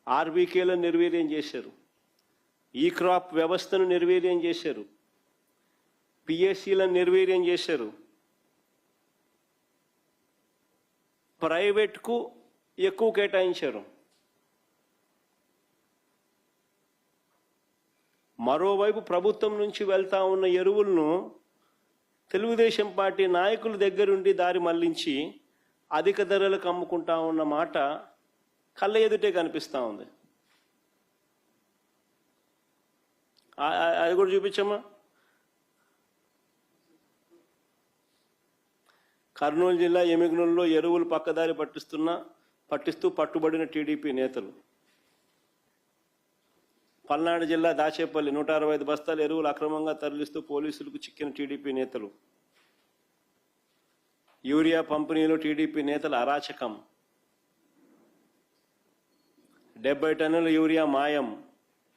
ఆర్బీకేలను నిర్వీర్యం చేశారు, ఈ క్రాప్ వ్యవస్థను నిర్వీర్యం చేశారు, పిఎస్సీలను నిర్వీర్యం చేశారు, ప్రైవేట్కు ఎక్కువ కేటాయించారు. మరోవైపు ప్రభుత్వం నుంచి వెళ్తా ఉన్న ఎరువులను తెలుగుదేశం పార్టీ నాయకుల దగ్గరుండి దారి మళ్లించి అధిక ధరలకు అమ్ముకుంటా ఉన్న మాట కళ్ళ ఎదుటే కనిపిస్తూ ఉంది. అది కూడా చూపించమ్మా. కర్నూలు జిల్లా ఎమిగనూరులో ఎరువులు పక్కదారి పట్టిస్తూ పట్టుబడిన టీడీపీ నేతలు. పల్నాడు జిల్లా దాచేపల్లి 165 బస్తాల ఎరువులు అక్రమంగా తరలిస్తూ పోలీసులకు చిక్కిన టీడీపీ నేతలు. యూరియా పంపిణీలో టీడీపీ నేతల అరాచకం. 70 టన్నుల యూరియా మాయం.